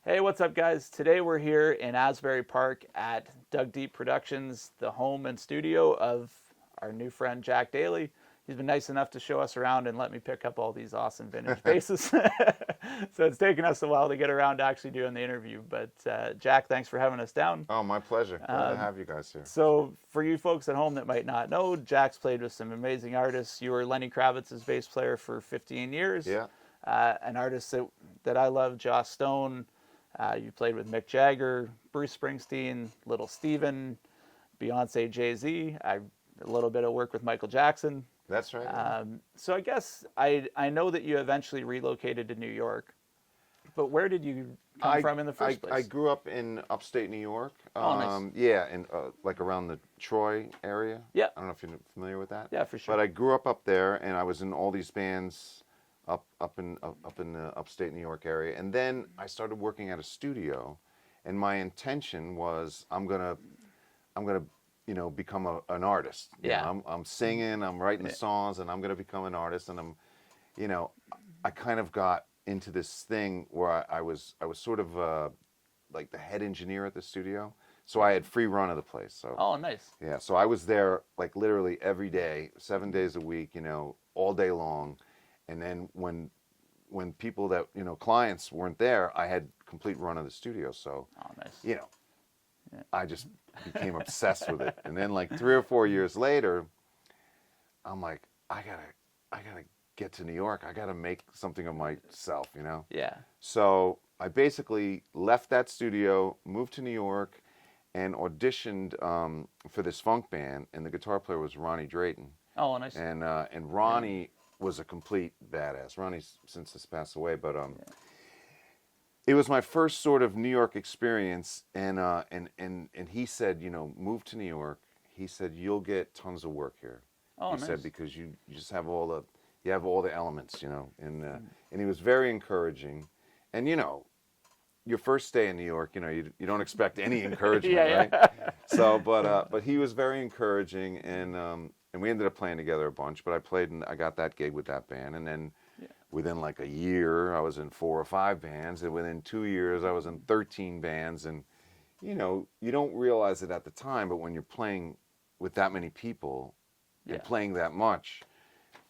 Hey, what's up, guys? Today we're here in Asbury Park at Dug Deep Productions, the home and studio of our new friend Jack Daley. He's been nice enough to show us around and let me pick up all these awesome vintage basses. So it's taken us a while to get around to actually doing the interview. But Jack, thanks for having us down. Oh, my pleasure. Glad to have you guys here. So for you folks at home that might not know, Jack's played with some amazing artists. You were Lenny Kravitz's bass player for 15 years. Yeah. An artist that I love, Joss Stone. You played with Mick Jagger, Bruce Springsteen, Little Steven, Beyonce, Jay-Z. A little bit of work with Michael Jackson. That's right. So I guess I know that you eventually relocated to New York, but where did you come from in the first place? I grew up in upstate New York. Oh, nice. Yeah, in like around the Troy area. Yeah. I don't know if you're familiar with that. Yeah, for sure. But I grew up there, and I was in all these bands up in the upstate New York area, and then I started working at a studio, and my intention was I'm gonna become an artist. Yeah. I'm singing, I'm writing the songs, and I'm gonna become an artist, and I kind of got into this thing where I was sort of like the head engineer at the studio, so I had free run of the place. So Oh, nice. yeah, so I was there like literally every day, 7 days a week, all day long. And then when people that, clients weren't there, I had complete run of the studio. So, Oh, nice. I just became obsessed with it. And then like 3 or 4 years later, I'm like, I gotta get to New York. I gotta make something of myself, Yeah. So I basically left that studio, moved to New York, and auditioned for this funk band. And the guitar player was Ronnie Drayton. Oh, nice. And Ronnie was a complete badass. Ronnie's since has passed away, but it was my first sort of New York experience, and he said, move to New York. He said, you'll get tons of work here. Oh, he nice. said, because you just have all the elements, and he was very encouraging. And your first day in New York, you don't expect any encouragement, right? So, but he was very encouraging, and we ended up playing together a bunch. But I played, and I got that gig with that band, and then within like a year, I was in 4 or 5 bands, and within 2 years, I was in 13 bands. And you don't realize it at the time, but when you're playing with that many people and playing that much,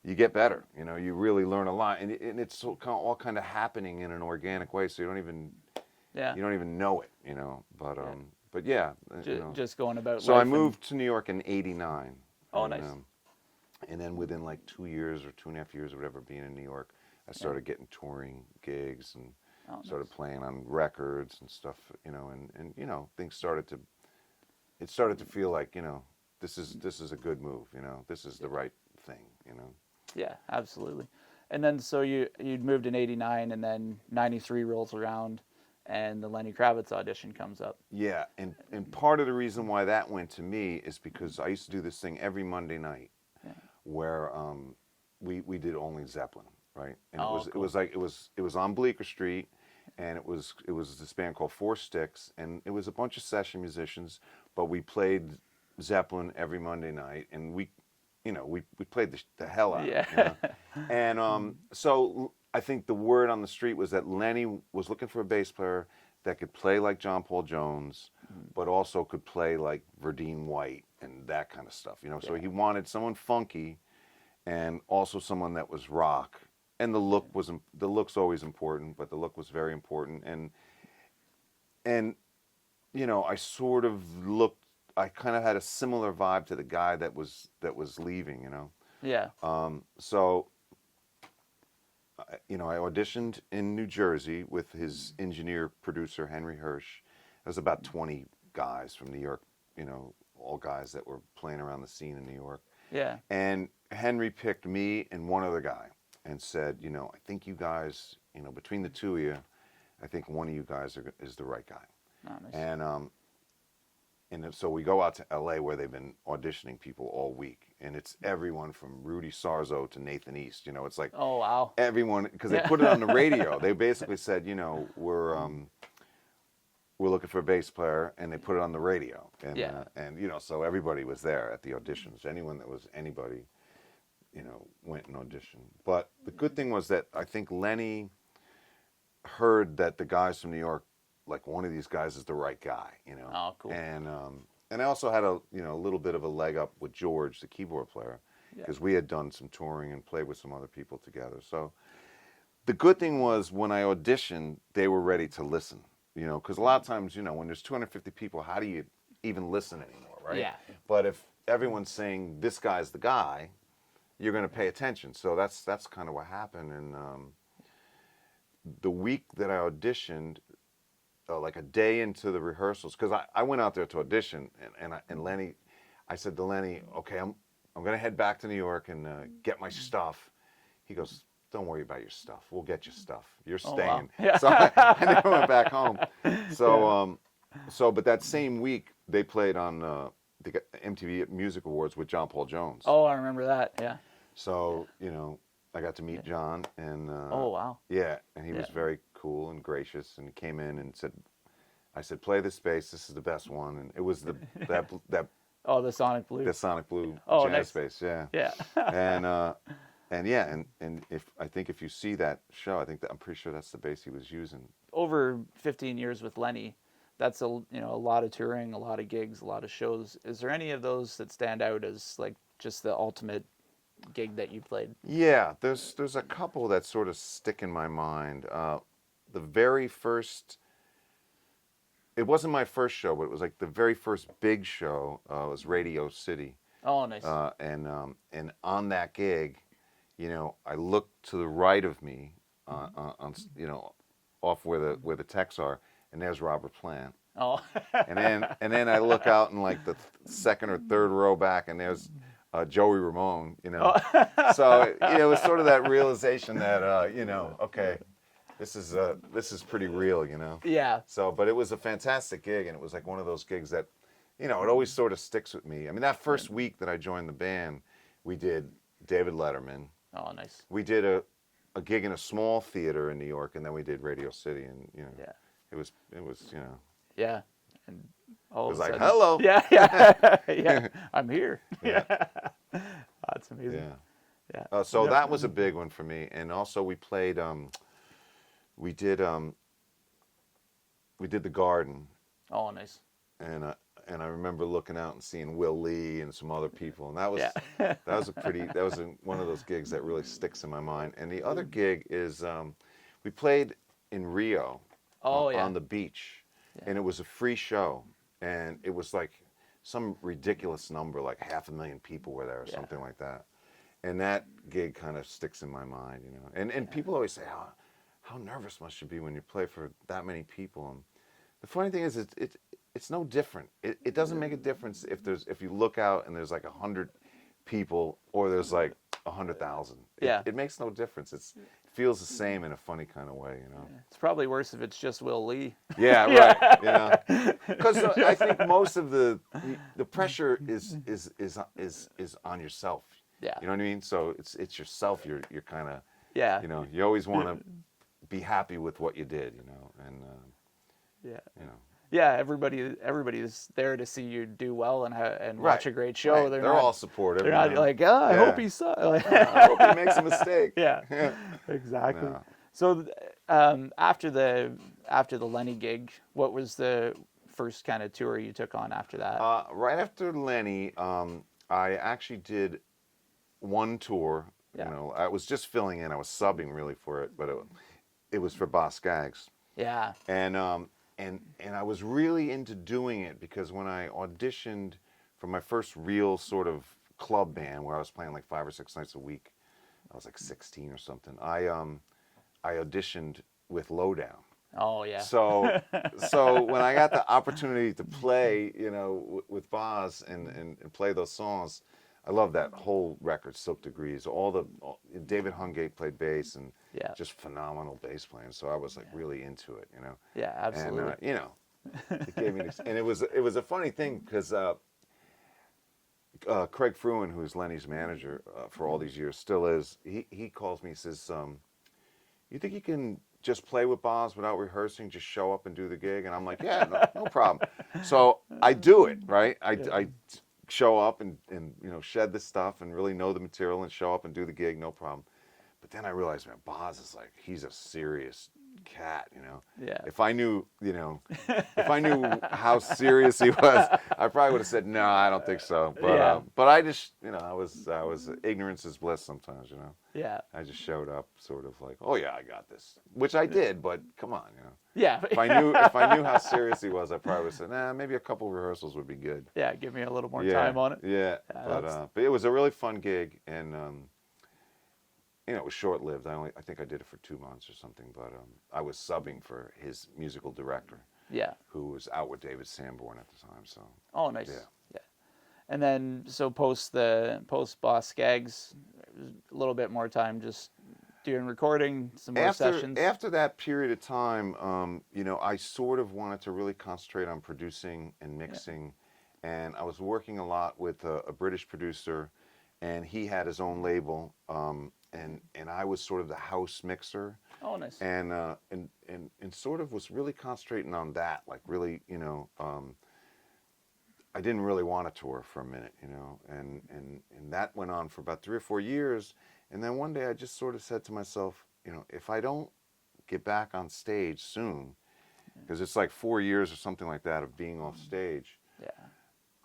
you get better. You really learn a lot, and it's all kind of happening in an organic way, so you don't even know it. But yeah, just going about. So I moved to New York in '89. Oh, nice. And then within like 2 years or 2.5 years or whatever, being in New York, I started getting touring gigs and started playing on records and stuff. And things started to feel like this is a good move. This is the right thing. Yeah, absolutely. And then so you'd moved in '89, and then '93 rolls around, and the Lenny Kravitz audition comes up. Yeah, and part of the reason why that went to me is because I used to do this thing every Monday night, where we did only Zeppelin, right? And it was on Bleecker Street, and it was this band called Four Sticks, and it was a bunch of session musicians, but we played Zeppelin every Monday night, and we played the hell out of it. And so I think the word on the street was that Lenny was looking for a bass player that could play like John Paul Jones, but also could play like Verdine White and that kind of stuff. So he wanted someone funky, and also someone that was rock. And the look's always important, but the look was very important. And I sort of looked I kind of had a similar vibe to the guy that was leaving, Yeah. So, I auditioned in New Jersey with his engineer producer Henry Hirsch. There was about 20 guys from New York, all guys that were playing around the scene in New York. Yeah. And Henry picked me and one other guy and said, I think you guys, between the two of you, I think one of you guys is the right guy. Oh, nice. And so we go out to L.A. where they've been auditioning people all week, and it's everyone from Rudy Sarzo to Nathan East. It's like, oh wow, everyone, because they put it on the radio. They basically said, we're looking for a bass player, and they put it on the radio. And so everybody was there at the auditions. Anyone that was anybody, went and auditioned. But the good thing was that I think Lenny heard that the guys from New York, like, one of these guys is the right guy, Oh, cool. And I also had a little bit of a leg up with George, the keyboard player, because we had done some touring and played with some other people together. So the good thing was when I auditioned, they were ready to listen, because a lot of times, when there's 250 people, how do you even listen anymore, right? Yeah. But if everyone's saying this guy's the guy, you're going to pay attention. So that's kind of what happened. And the week that I auditioned, like a day into the rehearsals, because I went out there to audition, and Lenny, I said to Lenny, okay, I'm going to head back to New York and get my stuff. He goes, don't worry about your stuff. We'll get you stuff. You're staying. Wow. Yeah. So I never went back home. So, but that same week, they played on the MTV Music Awards with John Paul Jones. Oh, I remember that, yeah. So, I got to meet John, and oh, wow. Yeah, and he was very cool and gracious, and he came in and said, I said, play this bass, this is the best one. And it was that oh, the Sonic Blue. The Sonic Blue jazz nice. Bass, yeah. Yeah. and if you see that show, I'm pretty sure that's the bass he was using. Over 15 years with Lenny, that's a lot of touring, a lot of gigs, a lot of shows. Is there any of those that stand out as like just the ultimate gig that you played? Yeah, there's a couple that sort of stick in my mind. The very first, it wasn't my first show, but it was like the very first big show was Radio City. Oh, nice. And on that gig, I looked to the right of me, on off where the techs are, and there's Robert Plant. Oh. and then I look out in like the second or third row back, and there's Joey Ramone. So it was sort of that realization that okay, this is pretty real, Yeah. So, but it was a fantastic gig, and it was like one of those gigs that, it always sort of sticks with me. I mean, that first week that I joined the band, we did David Letterman. Oh, nice. We did a gig in a small theater in New York, and then we did Radio City, and yeah. It was yeah, and all it was of a like, sudden, hello. yeah, I'm here. Yeah. That's amazing. Yeah. So that was a big one for me, and also we played. We did The Garden. Oh, nice. And I remember looking out and seeing Will Lee and some other people, and that was one of those gigs that really sticks in my mind. And the other gig is we played in Rio. On the beach, and it was a free show, and it was like some ridiculous number, like 500,000 people were there or something like that. And that gig kind of sticks in my mind, And people always say, how nervous must you be when you play for that many people? And the funny thing is, it's no different. It doesn't make a difference if you look out and there's like 100 people or there's like 100,000. It makes no difference. It feels the same in a funny kind of way, It's probably worse if it's just Will Lee. Yeah, right. Because I think most of the pressure is on yourself. Yeah. You know what I mean? So it's yourself. You're kind of you always want to be happy with what you did, and Yeah, everybody's there to see you do well and watch a great show. Right. They're all supportive. They're not like, I hope he sucks. I hope he makes a mistake. Yeah, exactly. Yeah. So after the Lenny gig, what was the first kind of tour you took on after that? Right after Lenny, I actually did one tour. Yeah. I was just filling in. I was subbing really for it, but it was for Boss Gags. Yeah. and I was really into doing it because when I auditioned for my first real sort of club band where I was playing like 5 or 6 nights a week, I was like 16 or something. I auditioned with Lowdown. Oh yeah. So when I got the opportunity to play, you know, with Boz and play those songs, I love that whole record, Silk Degrees. David Hungate played bass and just phenomenal bass playing. So I was like really into it, you know. Yeah, absolutely. And you know, it gave me, and it was a funny thing because Craig Fruin, who's Lenny's manager for all these years, still is. He calls me. He says, "You think you can just play with Boz without rehearsing? Just show up and do the gig?" And I'm like, "Yeah, no problem." So I do it, right? I show up and you know, shed the stuff and really know the material and show up and do the gig, no problem. But then I realized, man, Boz is like, he's a serious cat, you know. Yeah. If I knew, you know, how serious he was, I probably would have said, no, I don't think so. But I just, you know, I was ignorance is bliss sometimes, you know. Yeah. I just showed up sort of like, oh yeah, I got this, which I did, but come on, you know. Yeah. If I knew how serious he was, I probably would have said, nah, maybe a couple rehearsals would be good. Yeah, give me a little more time on it. Yeah, but it was a really fun gig, and you know, it was short-lived. I think I did it for 2 months or something, but I was subbing for his musical director. Yeah. Who was out with David Sanborn at the time. So. Oh, nice. Yeah. And then so post Boss Skaggs, a little bit more time just doing recording, some more sessions. After that period of time, you know, I sort of wanted to really concentrate on producing and mixing, and I was working a lot with a British producer, and he had his own label, and I was sort of the house mixer. Oh, nice. And sort of was really concentrating on that, like really, you know, I didn't really want to tour for a minute, you know, and that went on for about 3 or 4 years. And then one day I just sort of said to myself, you know, if I don't get back on stage soon, because it's like 4 years or something like that of being off stage,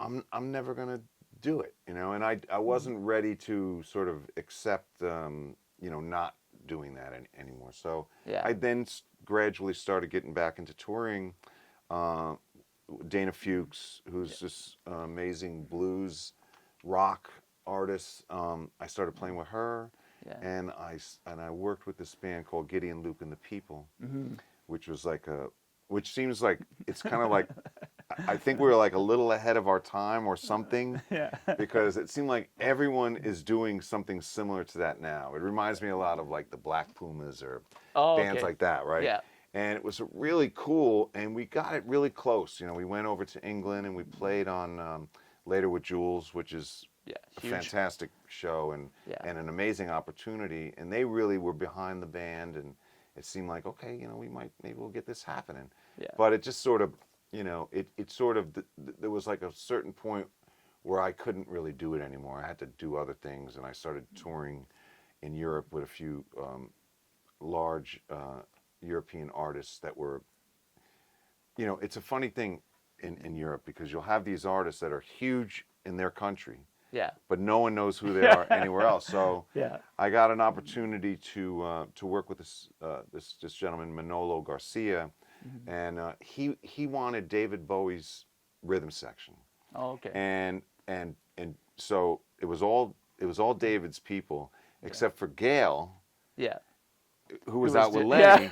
I'm never going to do it, you know. And I wasn't ready to sort of accept, you know, not doing that anymore. So I then gradually started getting back into touring. Dana Fuchs, who's this amazing blues rock artist, I started playing with her, and I worked with this band called Gideon Luke and the People, which was like which seems like it's kind of like, I think we were like a little ahead of our time or something, because it seemed like everyone is doing something similar to that now. It reminds me a lot of like the Black Pumas or bands like that, right? Yeah. And it was really cool, and we got it really close. You know, we went over to England and we played on Later with Jules, which is a fantastic show and an amazing opportunity. And they really were behind the band, and it seemed like, okay, you know, maybe we'll get this happening. Yeah. But it just sort of, you know, it sort of, there was like a certain point where I couldn't really do it anymore. I had to do other things, and I started touring in Europe with a few large European artists that were, you know, it's a funny thing in Europe, because you'll have these artists that are huge in their country, but no one knows who they are anywhere else. So I got an opportunity to work with this gentleman, Manolo Garcia, and he wanted David Bowie's rhythm section. Oh, okay. And so it was all David's people, except for Gail. Yeah. Who was out with Lenny,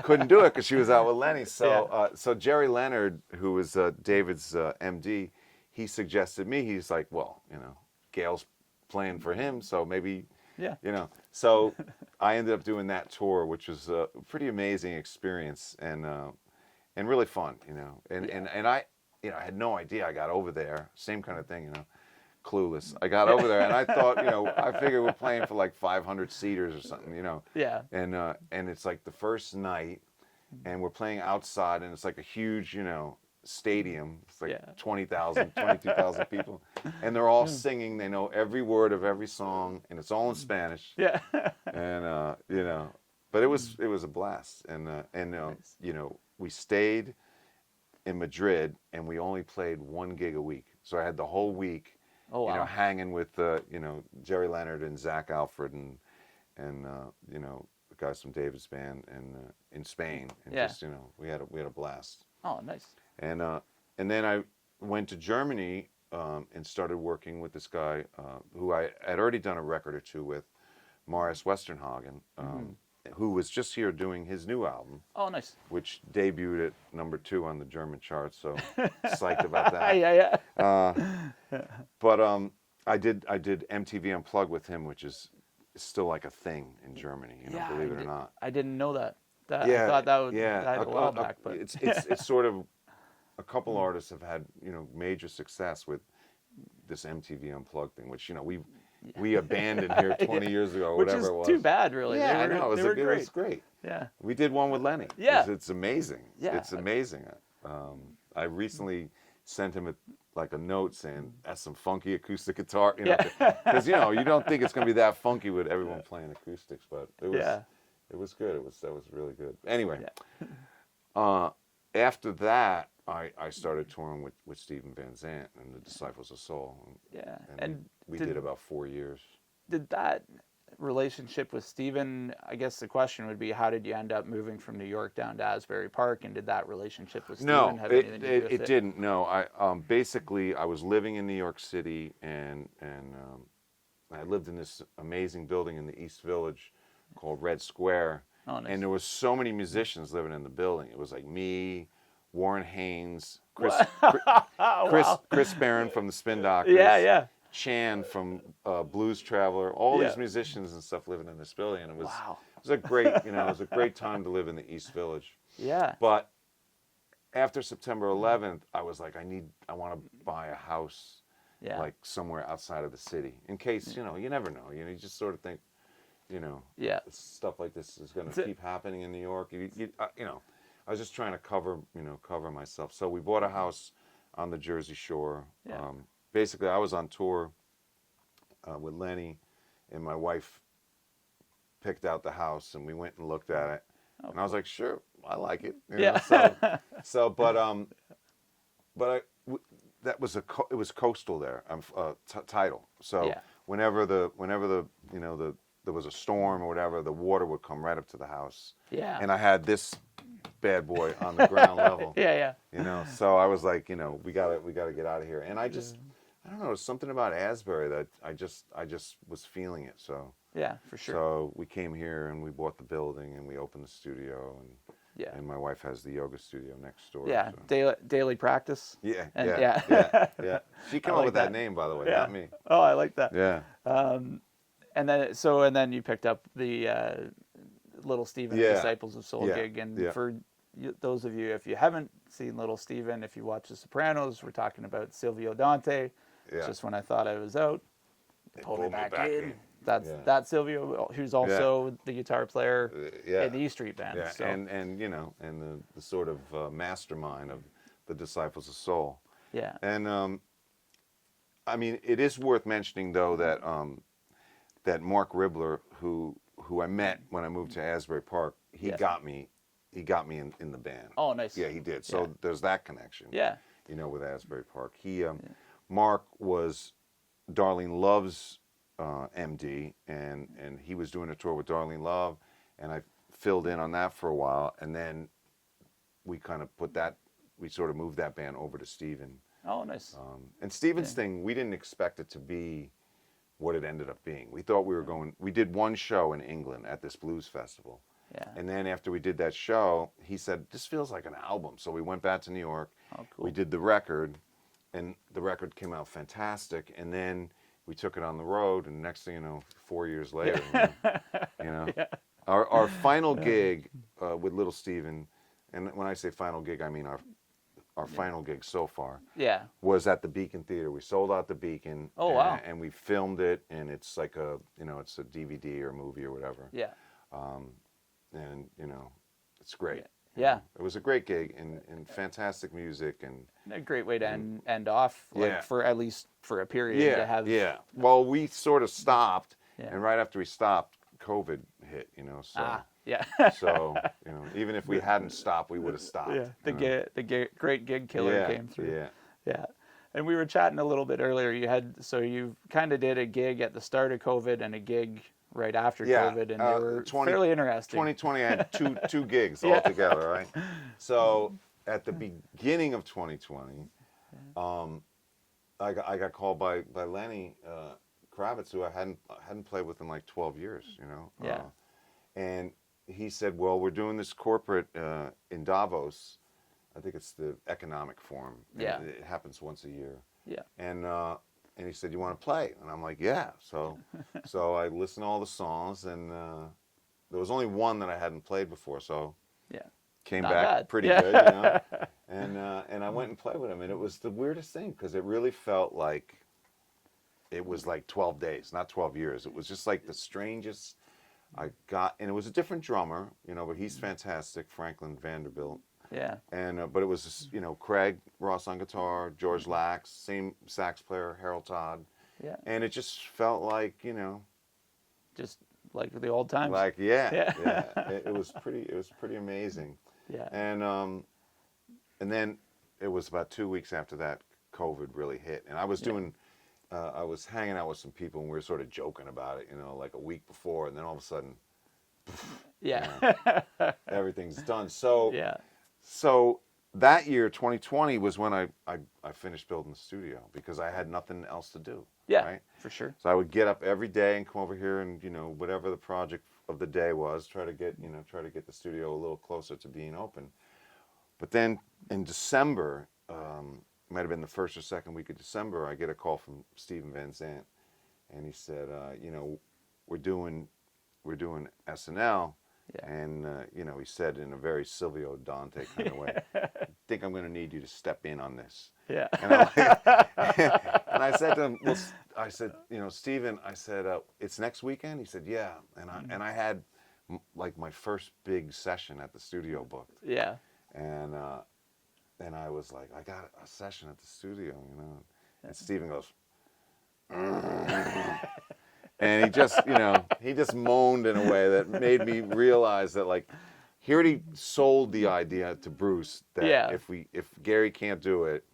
couldn't do it because she was out with Lenny. So so Jerry Leonard, who was David's MD, he suggested me. He's like, well, you know, Gail's playing for him, so maybe, you know. So I ended up doing that tour, which was a pretty amazing experience and really fun, you know. And I, you know, I had no idea. I got over there, same kind of thing, you know. Clueless. I got over there and I thought, you know, I figured we're playing for like 500 seaters or something, you know. Yeah. And it's like the first night, and we're playing outside, and it's like a huge, you know, stadium. It's like 20,000, 22,000 people, and they're all singing. They know every word of every song, and it's all in Spanish. Yeah. And you know, but it was a blast, and nice. You know, we stayed in Madrid, and we only played 1 gig a week, so I had the whole week. Oh, wow. You know, hanging with you know, Jerry Leonard and Zach Alfred and you know, the guys from David's band and in Spain, and just, you know, we had a blast. Oh, nice. And then I went to Germany and started working with this guy who I had already done a record or two with, Marius Westernhagen, who was just here doing his new album. Oh, nice. Which debuted at #2 on the German charts, so psyched about that. Yeah. But I did MTV Unplugged with him, which is still like a thing in Germany, believe it or not. I didn't know that. I thought that would a while back, but it's sort of a couple artists have had major success with this MTV Unplugged thing, which we abandoned here 20 years ago, or whatever it was. Which is too bad, really. Yeah, I know. It was great. Yeah. We did one with Lenny. Yeah. It's amazing. Yeah. It's amazing. I recently sent him a note saying, that's some funky acoustic guitar. Because, you don't think it's going to be that funky with everyone playing acoustics, but it was good. That was really good. Anyway, after that, I started touring with Steven Van Zandt and the Disciples of Soul. Yeah. And we did about 4 years. Did that relationship with Steven, I guess the question would be, how did you end up moving from New York down to Asbury Park, and did that relationship with Steven have anything to do with it? It didn't. No, basically I was living in New York City, and I lived in this amazing building in the East Village called Red Square. Oh, nice. And there was so many musicians living in the building. It was like me, Warren Haynes, Chris Barron from the Spin Doctors. Yeah. Chan from Blues Traveler, all these musicians and stuff living in this building, and it was a great a great time to live in the East Village. Yeah. But after September 11th, I was like, I want to buy a house, like somewhere outside of the city, in case you never know. You just sort of think, stuff like this is going to keep happening in New York. I was just trying to cover myself. So we bought a house on the Jersey Shore. Yeah. Basically, I was on tour with Lenny, and my wife picked out the house, and we went and looked at it. Oh, and I was like, sure, I like it. That was it was coastal there, tidal. So whenever there was a storm or whatever, the water would come right up to the house. Yeah. And I had this bad boy on the ground level. Yeah. So I was like, we gotta get out of here. And I just, I don't know, there's something about Asbury that I just was feeling it. So yeah, for sure. So we came here and we bought the building and we opened the studio, and my wife has the yoga studio next door. Yeah, so. Daily practice. Yeah. She came up with that name, by the way, not me. Oh, I like that. Yeah. And then you picked up the Little Steven Disciples of Soul gig, and for those of you, if you haven't seen Little Steven, if you watch The Sopranos, we're talking about Silvio Dante. Yeah. Just when I thought I was out, they pulled me back in. That's Silvio, who's also the guitar player in the E Street Band. Yeah, so. and the sort of mastermind of the Disciples of Soul. Yeah. And I mean, it is worth mentioning though that that Mark Ribler, who I met when I moved to Asbury Park, he got me in the band. Oh, nice. Yeah, he did. So there's that connection. Yeah. With Asbury Park. Mark was Darlene Love's MD, and he was doing a tour with Darlene Love, and I filled in on that for a while, and then we kind of sort of moved that band over to Steven. Oh, nice. And Steven's thing, we didn't expect it to be what it ended up being. We thought we did one show in England at this blues festival. Yeah. And then after we did that show, he said, this feels like an album. So we went back to New York. Oh, cool. We did the record, and the record came out fantastic. And then we took it on the road, and next thing you know, 4 years later, our final gig with Little Steven, and when I say final gig, I mean our final gig so far, was at the Beacon Theater. We sold out the Beacon. Oh, wow. And we filmed it, and it's like it's a DVD or movie or whatever. Yeah. And it's great. Yeah. It was a great gig and fantastic music and a great way to end off, for at least for a period to have. Yeah. Well, we sort of stopped, and right after we stopped, COVID hit. So. Yeah. So even if we hadn't stopped, we would have stopped. Yeah. The great gig killer came through. Yeah. Yeah. And we were chatting a little bit earlier. You kind of did a gig at the start of COVID and a gig right after COVID, and they were fairly interesting. 2020, I had two gigs altogether, right? So, at the beginning of 2020, I got called by Lenny Kravitz, who I hadn't played with in like 12 years, you know. Yeah. And he said, "Well, we're doing this corporate in Davos. I think it's the Economic Forum. Yeah. It happens once a year. Yeah. And he said, "You want to play?" And I'm like, "Yeah." So I listened to all the songs, and there was only one that I hadn't played before, so came Not back bad. pretty good, you know. And I went and played with him, and it was the weirdest thing because it really felt like it was like 12 days, not 12 years. It was just like the strangest I got, and it was a different drummer, you know, but he's fantastic, Franklin Vanderbilt. Yeah. And but it was just, you know, Craig Ross on guitar, George Lax, same sax player, Harold Todd. Yeah. And it just felt like, you know, just like the old times. like yeah. It was pretty amazing. Yeah. And then it was about 2 weeks after that COVID really hit, and I was doing. I was hanging out with some people, and we were sort of joking about it, you know, like a week before, and then all of a sudden, Yeah. you know, everything's done. So, Yeah. so that year, 2020, was when I finished building the studio because I had nothing else to do. Yeah. Right? For sure. So I would get up every day and come over here and, you know, whatever the project of the day was, try to get the studio a little closer to being open. But then in December, might have been the first or second week of December, I get a call from Steven Van Zandt, and he said, you know, we're doing SNL, and you know, he said in a very Silvio Dante kind of way, I think I'm going to need you to step in on this. Yeah. And, I'm like, and I said to him, well, I said, you know, Steven, I said, it's next weekend? He said, yeah. And I had like my first big session at the studio booked. Yeah. And I was like, I got a session at the studio, you know. And Steven goes, and he just, you know, he just moaned in a way that made me realize that, like, he already sold the idea to Bruce that if Gary can't do it,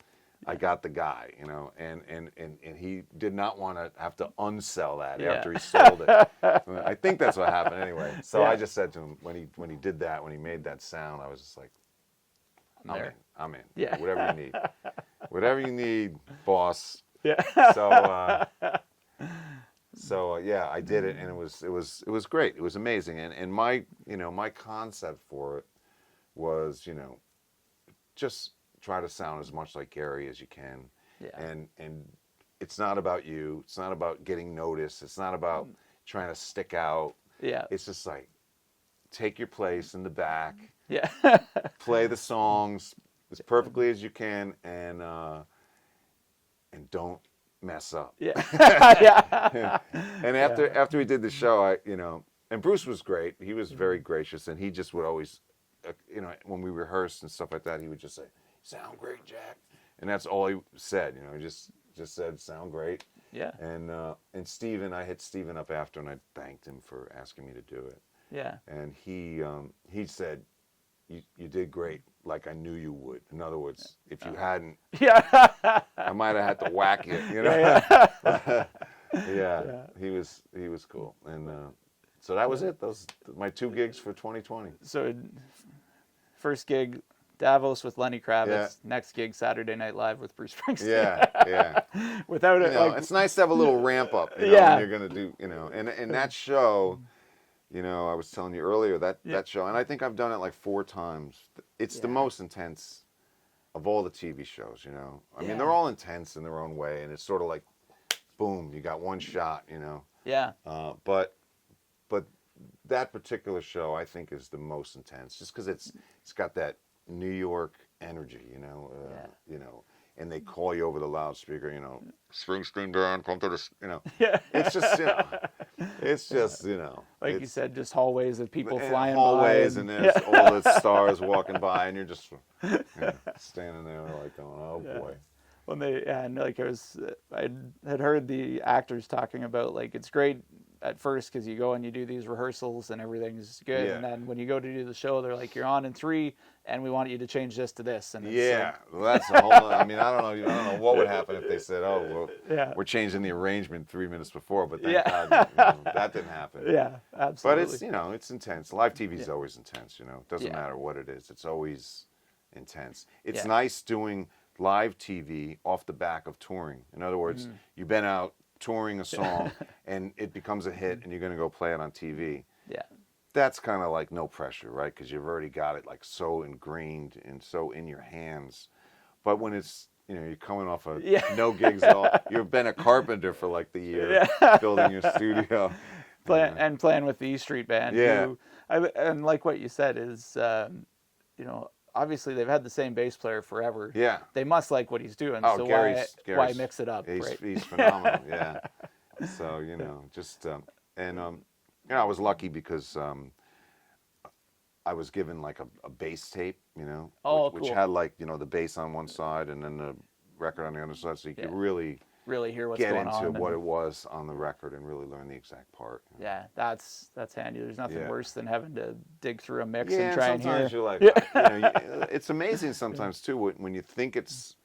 I got the guy, you know. And he did not want to have to unsell that after he sold it. I think that's what happened anyway. So I just said to him when he did that, when he made that sound, I was just like, I'm in. Yeah. Whatever you need. Whatever you need, boss. Yeah. So yeah, I did it, and it was great. It was amazing. And my concept for it was, you know, just try to sound as much like Gary as you can. Yeah. And it's not about you. It's not about getting noticed. It's not about trying to stick out. Yeah. It's just like, take your place in the back. Yeah. Play the songs as perfectly as you can, and don't mess up. Yeah. Yeah. And after we did the show, and Bruce was great. He was very gracious, and he just would always, you know, when we rehearsed and stuff like that, he would just say, "Sound great, Jack," and that's all he said. You know, he just said, "Sound great." Yeah. And Steven, I hit Steven up after, and I thanked him for asking me to do it. Yeah. And he said, You did great, like I knew you would. In other words, if you hadn't, I might have had to whack you, you know. Yeah. He was cool, and so that was it. Those my 2 gigs for 2020. So, first gig, Davos with Lenny Kravitz. Next gig, Saturday Night Live with Bruce Springsteen. Yeah. Without it, like, it's nice to have a little ramp up, you know, when you're gonna do, you know, and that show. You know, I was telling you earlier that show, and I think I've done it like 4 times. It's the most intense of all the TV shows, you know. I mean, they're all intense in their own way, and it's sort of like, boom, you got one shot, you know. Yeah. But that particular show, I think, is the most intense, just because it's got that New York energy, you know. You know, and they call you over the loudspeaker, you know, Springsteen down, come to the, you know. Yeah. It's just, you know. It's just, you know. Like you said, just hallways of people flying hallways by. And there's all the stars walking by, and you're just standing there like going, oh, boy. When and like I had heard the actors talking about, like, it's great at first because you go and you do these rehearsals and everything's good. And then when you go to do the show, they're like, you're on in 3 and we want you to change this to this. And it's like, well, that's a whole I mean, I don't know what would happen if they said, oh, well, we're changing the arrangement 3 minutes before, but thank God, you know, that didn't happen. Yeah, absolutely. But it's, you know, it's intense. Live TV is always intense, you know. It doesn't matter what it is. It's always intense. It's nice doing live TV off the back of touring. In other words, you've been out touring a song and it becomes a hit and you're going to go play it on TV. Yeah. That's kind of like no pressure, right? Because you've already got it like so ingrained and so in your hands. But when it's, you're coming off of no gigs at all. You've been a carpenter for like the year, building your studio. And playing with the E Street Band. Yeah. And like what you said is, obviously they've had the same bass player forever. Yeah. They must like what he's doing. Oh, so Gary's why mix it up? He's phenomenal. Yeah. So, I was lucky because I was given like a bass tape, which had like, the bass on one side and then the record on the other side. So you could really hear what's get going into on what it was on the record and really learn the exact part. Yeah, that's handy. There's nothing worse than having to dig through a mix and and try and hear. Sometimes you're like, it's amazing sometimes too when you think it's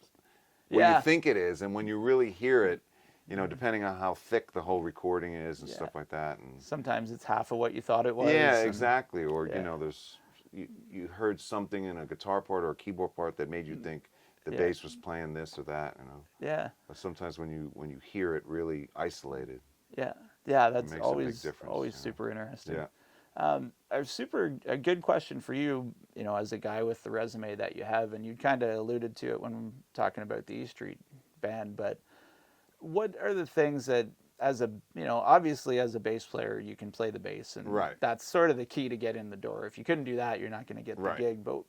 you think it is, and when you really hear it, depending on how thick the whole recording is and stuff like that. And sometimes it's half of what you thought it was. Yeah, exactly. Or there's you heard something in a guitar part or a keyboard part that made you think the bass was playing this or that. Yeah. But sometimes when you hear it really isolated. Yeah, that's always super interesting. Yeah. A good question for you, as a guy with the resume that you have, and you kind of alluded to it when talking about the E Street Band, but what are the things that, obviously as a bass player, you can play the bass, and that's sort of the key to get in the door. If you couldn't do that, you're not going to get the gig. But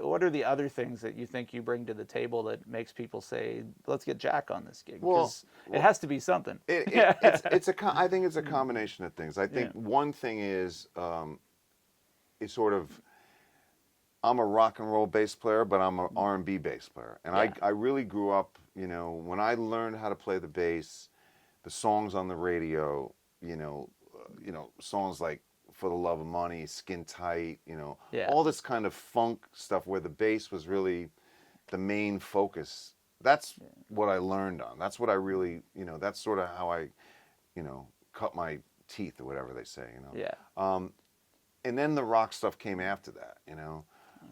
what are the other things that you think you bring to the table that makes people say, let's get Jack on this gig? Because it has to be something. I think it's a combination of things. I think one thing is, it's sort of, I'm a rock and roll bass player, but I'm an R&B bass player. And I really grew up, when I learned how to play the bass, the songs on the radio, songs like For the Love of Money, Skin Tight, all this kind of funk stuff where the bass was really the main focus. That's what I learned on. That's what I really, that's sort of how I, cut my teeth or whatever they say, Yeah. And then the rock stuff came after that,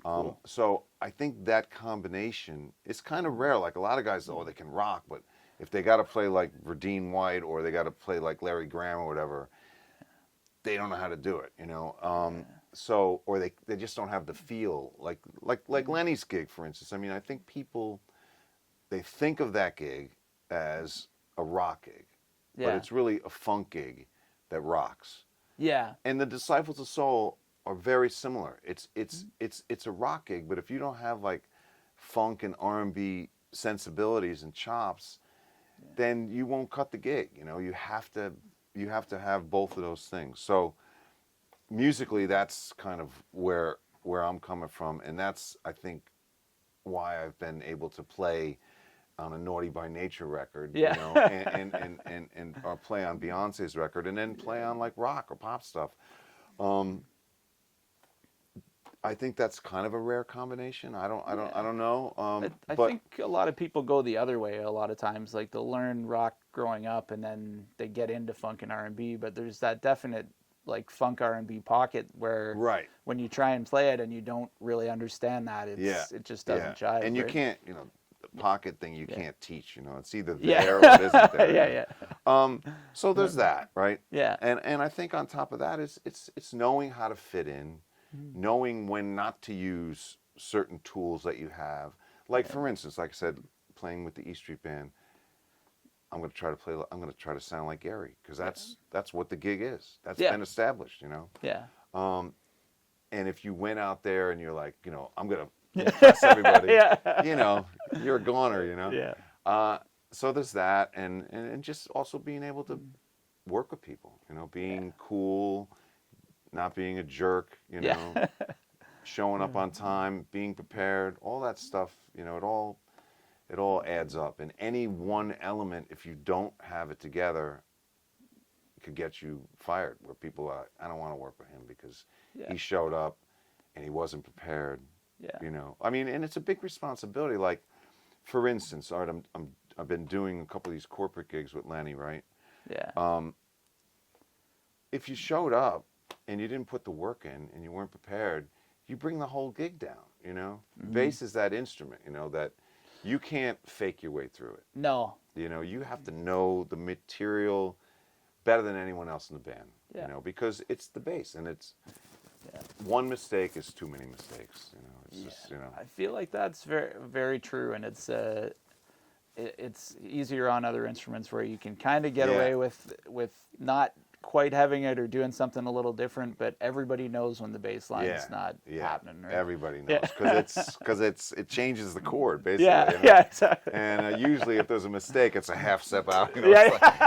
Cool. So I think that combination is kind of rare. Like a lot of guys, they can rock, but if they got to play like Verdine White or they got to play like Larry Graham or whatever, they don't know how to do it, So, or they just don't have the feel like Lenny's gig, for instance. I mean, I think people, they think of that gig as a rock gig, but it's really a funk gig that rocks. Yeah. And the Disciples of Soul are very similar. It's a rock gig, but if you don't have like funk and R&B sensibilities and chops, then you won't cut the gig. You have to have both of those things. So musically, that's kind of where I'm coming from, and that's, I think, why I've been able to play on a Naughty by Nature record, and or play on Beyonce's record, and then play on like rock or pop stuff. I think that's kind of a rare combination. I don't know. I think a lot of people go the other way a lot of times. Like they'll learn rock growing up and then they get into funk and R&B, but there's that definite like funk R&B pocket where when you try and play it and you don't really understand that, it just doesn't jive. And you can't, the pocket thing you can't teach, it's either there or it isn't there. So there's that, right? Yeah. And I think on top of that is it's knowing how to fit in, knowing when not to use certain tools that you have. Like for instance, like I said, playing with the E Street Band, I'm going to try to sound like Gary, because that's what the gig is. That's been established, Yeah. And if you went out there and you're like, I'm going to impress everybody, you're a goner, Yeah. So there's that, and just also being able to work with people, being cool, not being a jerk, showing up on time, being prepared, all that stuff, it all adds up. And any one element, if you don't have it together, could get you fired, where people are, I don't want to work with him because he showed up and he wasn't prepared. Yeah. I mean, and it's a big responsibility. Like, for instance, Art, I've been doing a couple of these corporate gigs with Lenny, right? Yeah. If you showed up and you didn't put the work in and you weren't prepared, you bring the whole gig down, you know? Bass is that instrument, you know, that you can't fake your way through it. No. You know, you have to know the material better than anyone else in the band, you know, because it's the bass, and it's one mistake is too many mistakes, you know. It's just, you know. I feel like that's very, very true, and it's easier on other instruments where you can kind of get away with not quite having it or doing something a little different, but everybody knows when the bass line is not happening. Right? Everybody knows because it changes the chord basically. Yeah, you know? yeah, exactly. And usually, if there's a mistake, it's a half step out. You know,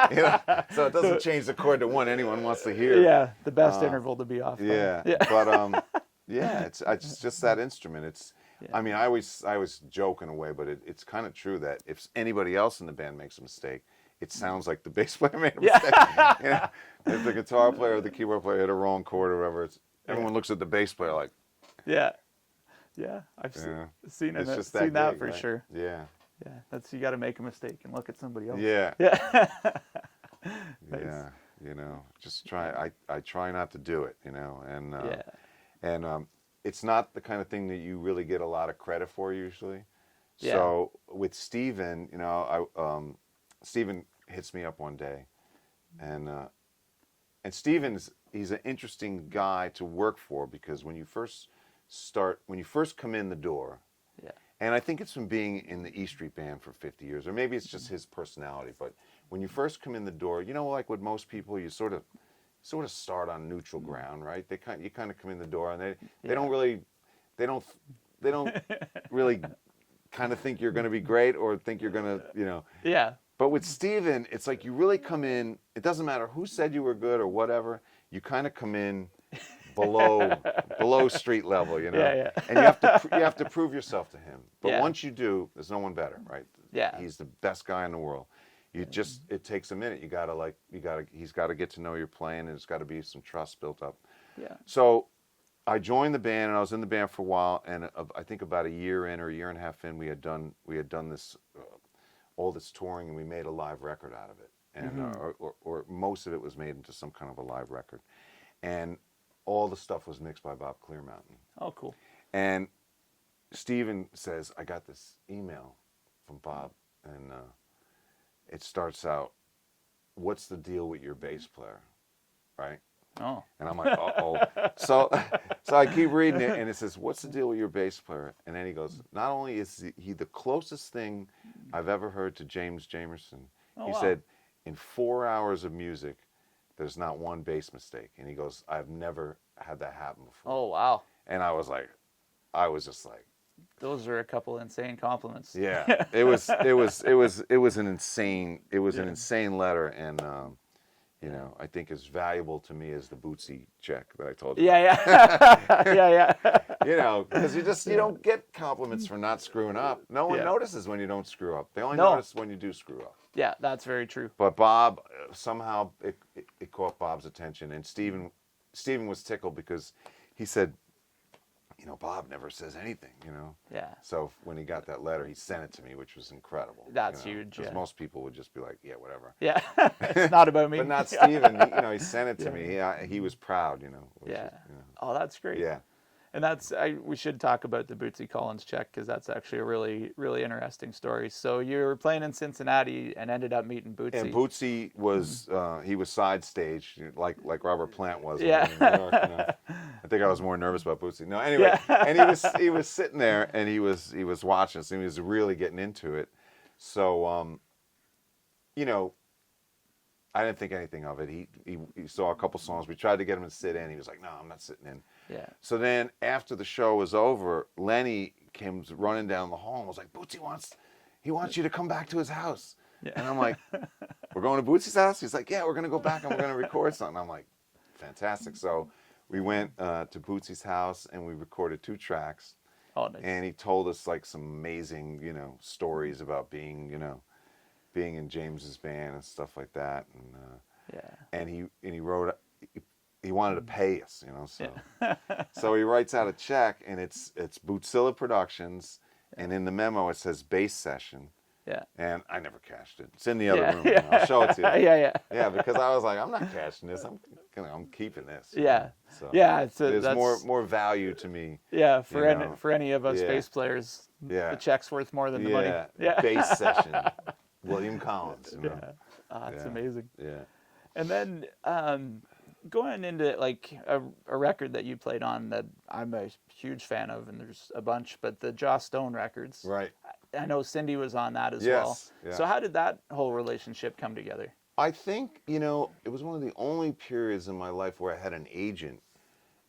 you know? So it doesn't change the chord to one anyone wants to hear. Yeah, the best interval to be off. Yeah, but it's just that instrument. It's. I mean, I always joke in a way, but it's kind of true that if anybody else in the band makes a mistake, it sounds like the bass player made a mistake. You know? If the guitar player or the keyboard player hit a wrong chord or whatever, everyone looks at the bass player like, I've seen that that big, for right? sure. Yeah. That's you got to make a mistake and look at somebody else. Yeah. Nice. Yeah. You know, just try. I try not to do it. You know, and it's not the kind of thing that you really get a lot of credit for usually. Yeah. So with Steven, you know, Steven hits me up one day, and he's an interesting guy to work for, because when you first come in the door, and I think it's from being in the E Street Band for 50 years, or maybe it's just his personality, but when you first come in the door, you know, like with most people, you sort of start on neutral ground, right? You kind of come in the door, and they don't really kind of think you're going to be great or think you're going to, you know. Yeah. But with Steven, it's like you really come in. It doesn't matter who said you were good or whatever. You kind of come in below street level, you know. Yeah. And you have to prove yourself to him. But once you do, there's no one better, right? Yeah. He's the best guy in the world. It takes a minute. He's got to get to know your playing, and there's got to be some trust built up. Yeah. So I joined the band, and I was in the band for a while, and I think about a year in or a year and a half in, we had done this all this touring, and we made a live record out of it, and or most of it was made into some kind of a live record, and all the stuff was mixed by Bob Clearmountain. Oh, cool. And Steven says, I got this email from Bob, and it starts out, what's the deal with your bass player, right? Oh. And I'm like, uh-oh. So I keep reading it, and it says, what's the deal with your bass player? And then he goes, not only is he the closest thing I've ever heard to James Jamerson, he said, in 4 hours of music, there's not one bass mistake. And he goes, I've never had that happen before. Oh, wow. And I was just like, those are a couple insane compliments. yeah, it was an insane letter, and you know, I think as valuable to me as the Bootsy check that I told you. Yeah. You know, because you don't get compliments for not screwing up. No one notices when you don't screw up. They only notice when you do screw up. Yeah, that's very true. But Bob, somehow it caught Bob's attention, and Steven was tickled because he said, you know, Bob never says anything, you know. Yeah. So when he got that letter, he sent it to me, which was incredible. That's you know, huge. Because most people would just be like, yeah, whatever. Yeah. It's not about me. But not Steven. He sent it to me. He was proud, you know. Yeah. Is, you know. Oh, that's great. Yeah. And we should talk about the Bootsy Collins check, because that's actually a really, really interesting story. So you were playing in Cincinnati and ended up meeting Bootsy. And Bootsy was he was side stage, like Robert Plant was in New York. You know? I think I was more nervous about Bootsy. No, anyway, and he was sitting there, and he was watching us, and he was really getting into it. So you know, I didn't think anything of it. He saw a couple songs. We tried to get him to sit in. He was like, no, I'm not sitting in. Yeah. So then after the show was over, Lenny came running down the hall and was like, Bootsy wants you to come back to his house. Yeah. And I'm like, we're going to Bootsy's house? He's like, yeah, we're going to go back and we're going to record something. I'm like, fantastic. So we went to Bootsy's house and we recorded 2 tracks. Oh, nice. And he told us like some amazing, you know, stories about being in James's band and stuff like that. And and he wrote, he wanted to pay us, you know, so so he writes out a check, and it's Bootzilla Productions, and in the memo it says bass session. Yeah. And I never cashed it. It's in the other room. I'll show it to you. Yeah, because I was like, I'm not cashing this. I'm keeping this. Yeah. So Yeah. there's That's more value to me. Yeah, for you know. for any of us Yeah. bass players, Yeah. the check's worth more than the money. Yeah. Bass session. William Collins. You know? Yeah. That's Yeah. amazing. Yeah. And then going into like a record that you played on that I'm a huge fan of, and there's a bunch, but the Joss Stone records. Right. I know Cindy was on that as Yes, well. yeah. So how did that whole relationship come together? I think, it was one of the only periods in my life where I had an agent,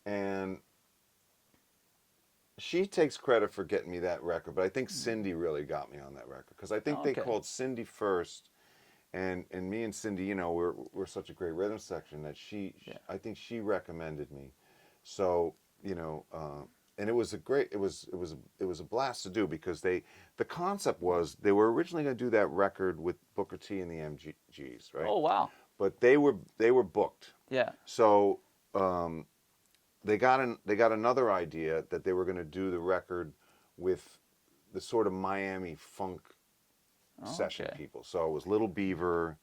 and she takes credit for getting me that record, but I think Cindy really got me on that record, because I think they called Cindy first, and me and Cindy, we're such a great rhythm section that I think she recommended me. So, and it was a blast to do, because the concept was they were originally going to do that record with Booker T and the MGs, right? Oh wow! But they were booked. Yeah. So they got another idea that they were going to do the record with the sort of Miami funk session people. So it was Little Beaver,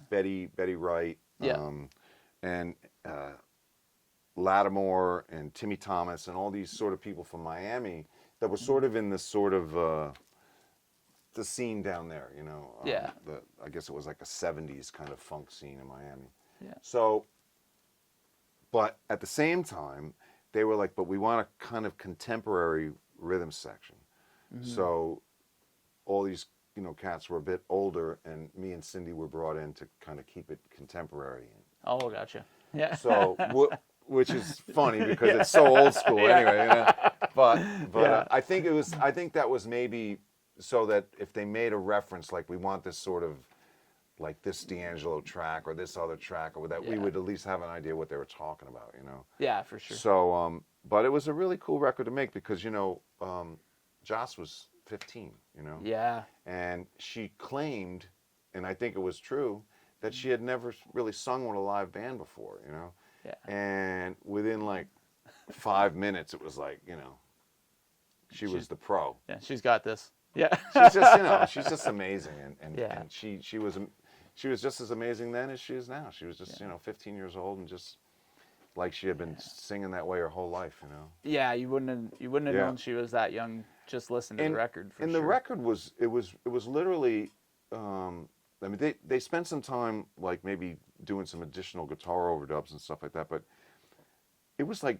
Betty Wright, and Lattimore and Timmy Thomas and all these sort of people from Miami that were sort of in this sort of the scene down there, I guess it was like a 70s kind of funk scene in Miami. Yeah. So, but at the same time, they were like, but we want a kind of contemporary rhythm section. Mm-hmm. So all these, cats were a bit older, and me and Cindy were brought in to kind of keep it contemporary. Oh, gotcha. Yeah. So, which is funny because it's so old school anyway, But I think that was maybe so that if they made a reference, like we want this sort of, like this D'Angelo track or this other track or that, we would at least have an idea what they were talking about, Yeah, for sure. So, but it was a really cool record to make because, Joss was 15, Yeah. And she claimed, and I think it was true, that she had never really sung with a live band before, Yeah. And within like 5 minutes, it was like, she was the pro. Yeah, she's got this. Yeah. She's just amazing, and she was just as amazing then as she is now. She was just 15 years old and just like she had been singing that way her whole life, Yeah, you wouldn't have known she was that young just listening to the record. For and sure. the record was literally. They spent some time like maybe doing some additional guitar overdubs and stuff like that, but it was like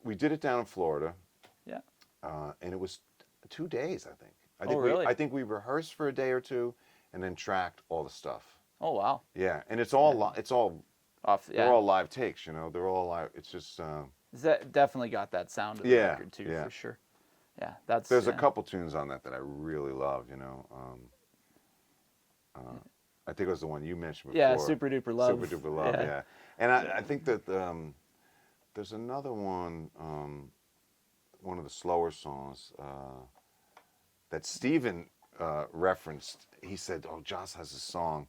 we did it down in Florida. Yeah. And it was 2 days, I think. Really? I think we rehearsed for a day or two, and then tracked all the stuff. Oh wow. Yeah, and it's all it's all off. Yeah. They're all live takes, They're all live. It's just. That definitely got that sound of the record too, for sure. Yeah, There's a couple tunes on that I really love, I think it was the one you mentioned before. Yeah, Super Duper Love. Super Duper Love, yeah. And I think that there's another one, one of the slower songs that Steven referenced. He said, "Oh, Joss has a song,"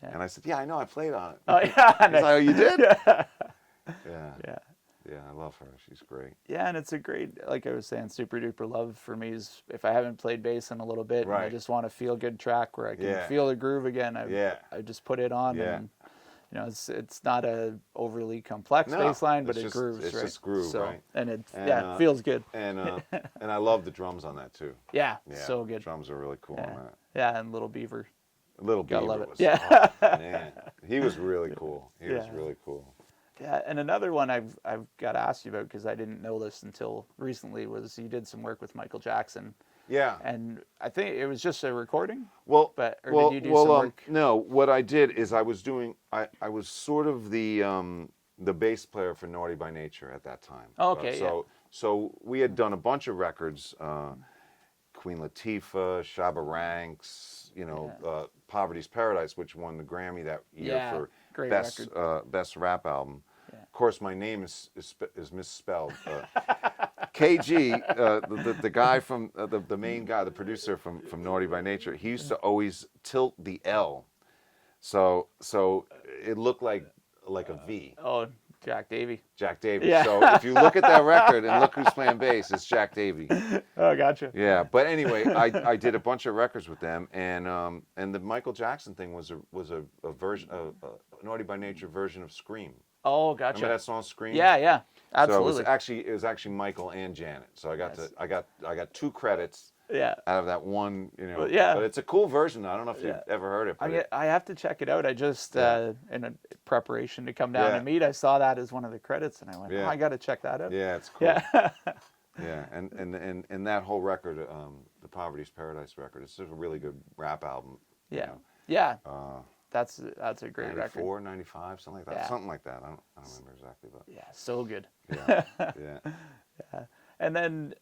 and I said, "Yeah, I know. I played on it." Oh yeah. He's like, "Oh, you did?" Yeah. Yeah. Yeah, I love her. She's great. Yeah, and it's a great, like I was saying, Super Duper Love for me is if I haven't played bass in a little bit, and I just want a feel good track where I can feel the groove again. I just put it on, and it's not a overly complex bass line, but it grooves, it's right? just groove, right? And it feels good. And I love the drums on that too. Yeah, so good. Drums are really cool on that. Yeah, and Little Beaver. Little Beaver love it. was, yeah. Oh, man, he was really cool. He was really cool. Yeah, and another one I've got to ask you about because I didn't know this until recently was you did some work with Michael Jackson. Yeah. And I think it was just a recording. Well, did you do some work? No, what I did is I was sort of the bass player for Naughty by Nature at that time. Oh, okay. So we had done a bunch of records. Queen Latifah, Shabba Ranks, Poverty's Paradise, which won the Grammy that year for best rap album. Yeah. Of course, my name is misspelled. KG, the guy from the main guy, the producer from Naughty by Nature, he used to always tilt the L, so it looked like a V. Oh. Jack Davey. Jack Davey. Yeah. So if you look at that record and look who's playing bass, it's Jack Davey. Oh, gotcha. Yeah, but anyway, I did a bunch of records with them, and the Michael Jackson thing was a version, a Naughty by Nature version of Scream. Oh, gotcha. Remember that song Scream? Yeah, absolutely. So it was actually Michael and Janet. So I got 2 credits. Yeah. Out of that one, Yeah. But it's a cool version. I don't know if you've ever heard it. But I have to check it out. I just in a preparation to come down and meet, I saw that as one of the credits, and I went, "Oh, I got to check that out." Yeah, it's cool. Yeah. Yeah, and that whole record, the Poverty's Paradise record, it's just a really good rap album. Yeah. That's a great 94, record. 95, something like that. Yeah. Something like that. I don't remember exactly, but Yeah, so good. yeah, yeah. Yeah. And then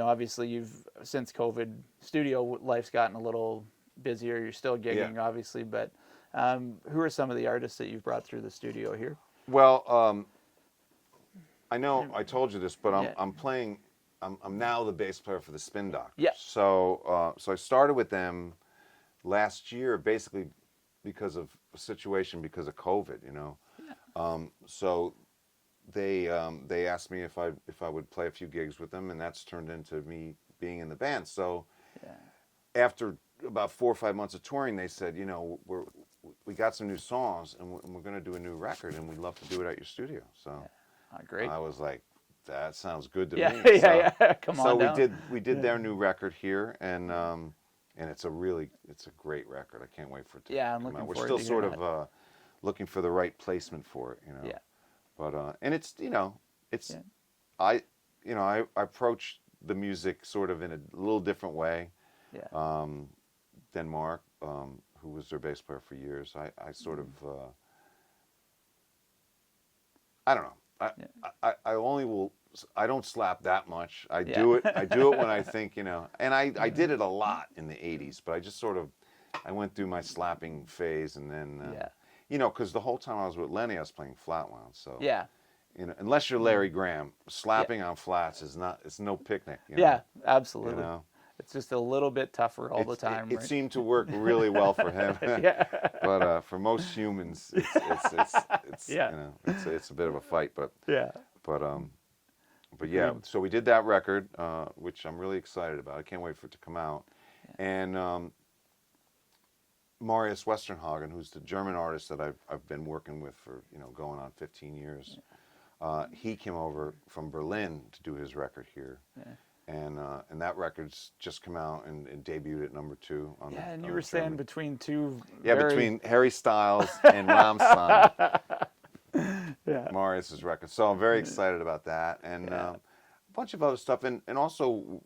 obviously you've, since COVID, studio life's gotten a little busier. You're still gigging, obviously, but who are some of the artists that you've brought through the studio here? Well, I know I told you this, but I'm playing. I'm now the bass player for the Spin Doctors. Yeah. So I started with them last year, basically because of a situation because of COVID. Yeah. So they asked me if I would play a few gigs with them, and that's turned into me being in the band. So after about 4 or 5 months of touring, they said, we got some new songs, and we're going to do a new record, and we'd love to do it at your studio. So Great. I was like, that sounds good to me. Yeah. Come on. So we did their new record here, and it's a great record. I can't wait for it to I'm come looking out. We're forward still to sort hearing of looking for the right placement for it, Yeah. But and it's I approach the music sort of in a little different way. Yeah. Than Mark, who was their bass player for years. I sort of I don't know. I don't slap that much. I do it when I think, and I did it a lot in the 80s, but I just sort of I went through my slapping phase, and then because the whole time I was with Lenny, I was playing flat wound. So unless you're Larry Graham, slapping on flats it's no picnic. Yeah, absolutely. It's just a little bit tougher all the time. It seemed to work really well for him. But for most humans, it's a bit of a fight. But yeah. So we did that record, which I'm really excited about. I can't wait for it to come out. And Marius Westernhagen, who's the German artist that I've been working with for going on 15 years, he came over from Berlin to do his record here. And that record's just come out and debuted at number 2 on and you were saying between two between Harry Styles and Rammstein. Marius's record. So I'm very excited about that, and a bunch of other stuff, and also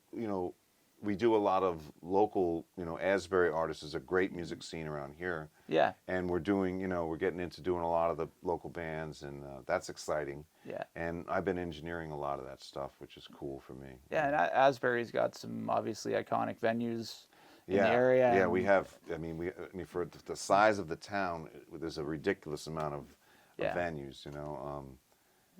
we do a lot of local, Asbury artists is a great music scene around here. Yeah. And we're doing, we're getting into doing a lot of the local bands, and that's exciting. Yeah. And I've been engineering a lot of that stuff, which is cool for me. Yeah, and Asbury's got some obviously iconic venues in the area. Yeah, we have. I mean, for the size of the town, there's a ridiculous amount of venues.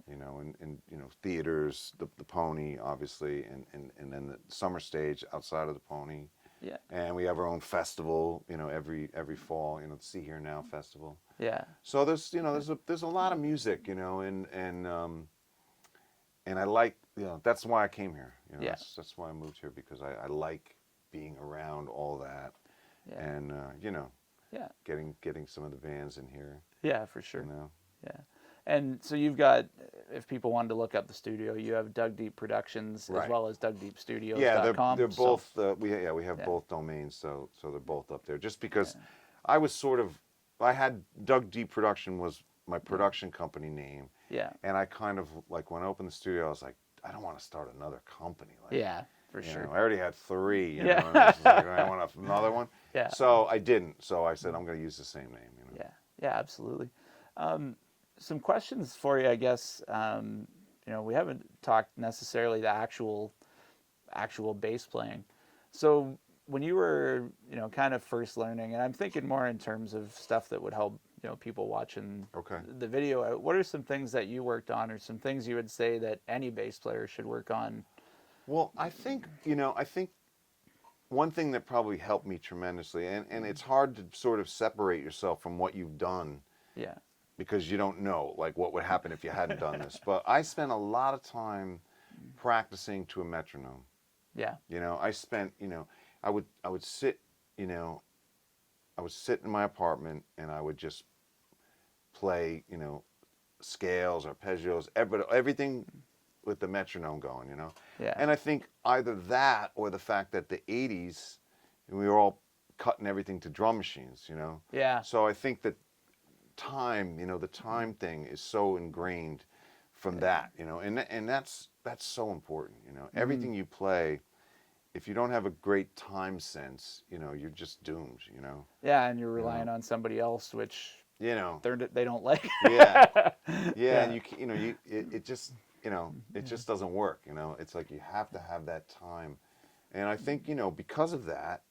In theaters, the Pony, obviously, and then the summer stage outside of the Pony. Yeah. And we have our own festival, every fall, the See Here Now festival. Yeah. So there's a lot of music, and I like, that's why I came here. That's why I moved here, because I like being around all that, and getting some of the bands in here. Yeah, for sure. Yeah. And so you've got, if people wanted to look up the studio, you have Dug Deep Productions as well as DugDeepStudios.com. Yeah, they're both. We have both domains, so they're both up there. Just because I had Dug Deep Production was my production company name. Yeah. And I kind of when I opened the studio, I was like, I don't want to start another company. For sure. I already had 3. And I was like, I want another one. Yeah. So I didn't. So I said I'm going to use the same name. Yeah. Yeah. Absolutely. Some questions for you, I guess. We haven't talked necessarily the actual bass playing. So when you were, kind of first learning, and I'm thinking more in terms of stuff that would help, people watching the video. What are some things that you worked on, or some things you would say that any bass player should work on? Well, I think one thing that probably helped me tremendously, and it's hard to sort of separate yourself from what you've done. Yeah. Because you don't know, what would happen if you hadn't done this. But I spent a lot of time practicing to a metronome. Yeah. I spent, I would sit, I would sit in my apartment, and I would just play, scales, arpeggios, everything with the metronome going, Yeah. And I think either that or the fact that the 80s, we were all cutting everything to drum machines, Yeah. So I think that time, the time thing is so ingrained from that, and that's so important, Everything you play, if you don't have a great time sense, you're just doomed, Yeah, and you're relying on somebody else, which they don't like. Yeah. And it just it just doesn't work. It's like you have to have that time, and I think because of that,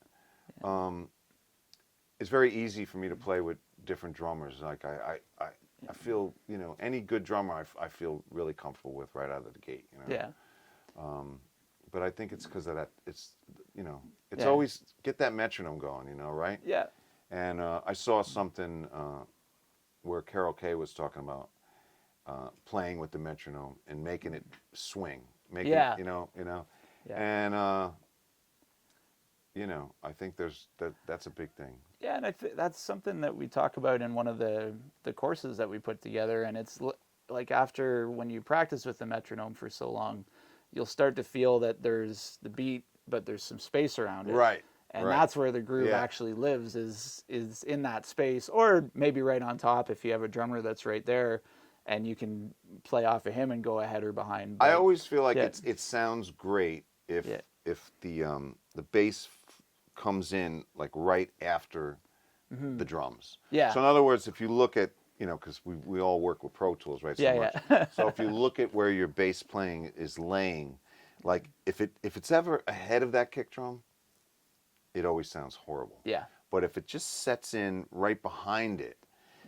it's very easy for me to play with different drummers. Like I feel any good drummer I feel really comfortable with right out of the gate. Yeah. But I think it's because of that. It's it's always get that metronome going. Right? Yeah. And I saw something where Carol Kay was talking about playing with the metronome and making it swing, making it, Yeah. and I think that's a big thing. Yeah, and that's something that we talk about in one of the courses that we put together, and it's like after when you practice with the metronome for so long, you'll start to feel that there's the beat, but there's some space around it. Right. And that's where the groove actually lives, is in that space, or maybe right on top if you have a drummer that's right there, and you can play off of him and go ahead or behind. I always feel like it sounds great if the bass comes in like right after the drums. Yeah. So in other words, if you look at because we all work with Pro Tools, right? So much. So if you look at where your bass playing is laying, like if it's ever ahead of that kick drum, it always sounds horrible. Yeah. But if it just sets in right behind it,